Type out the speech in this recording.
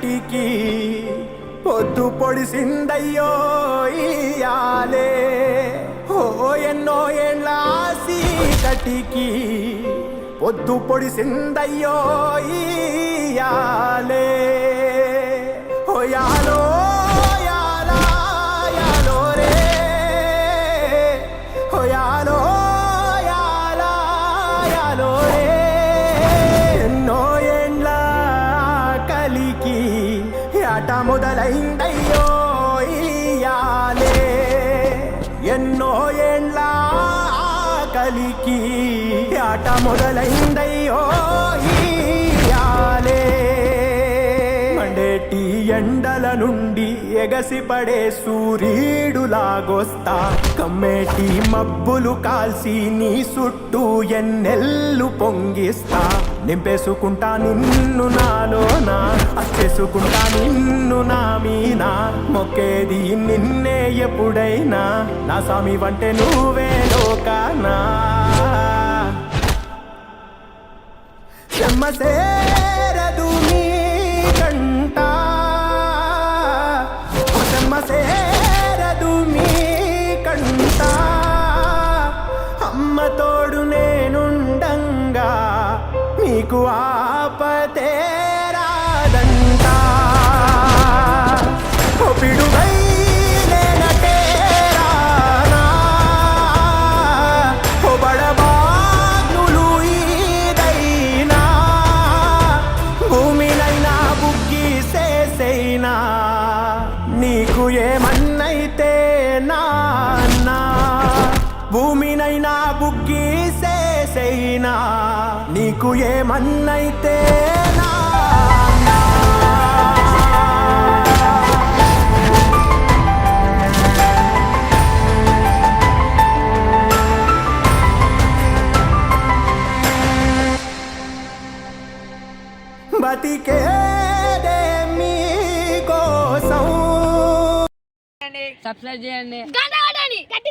కటికి పొద్దు పొడిసిందయ్యో ఇయాలే ఓ ఎన్నో ఏళ్ళ కటికి పొద్దు పొడిసిందయ్యో ఇయాలే ఓ యాలో యాలా యాలో రే ఓ యాలో యాలా యాలో రే ఎన్నో ఏండ్ల కలికి ఆట మొదలైందయ్యో ఇయాలే ఎన్నో ఏండ్ల కలికి ఆట మొదలైందయ్యో ఇయాలే మండేటి ఎండల నుండి ఎగసిపడే సూర్యుడులాగొస్తా కమ్మేటి మబ్బులు కాల్సి నీ చుట్టూ ఎన్నెల్లు పొంగిస్తా నింపేసుకుంటా నిన్ను నాలోనా అచ్చేసుకుంటా నిన్ను నా మీనా మొక్కేది నిన్నే ఎప్పుడైనా నా స్వామి వంటే నువ్వే లోకానా చెమ్మసేరదు నీ కంట చెమ్మసేరదు మీ కంట అమ్మ తోడు నేనుండంగా మీకు ఆపతే రాదంట ఓ పిడుగై నేనటే రానా ఓ బడబాగ్నులు ఈదైనా భూమినైనా బుగ్గి సేసైనా నీకు ఏమన్నైతే నాన్నా భూమినైనా బుగ్గి సేసైనా నీకు ఏమన్నైతే నాన్నా బతికేదే మీకోసం సబ్స్క్రైబ్ చేయండి గంట కొట్టండి గట్టి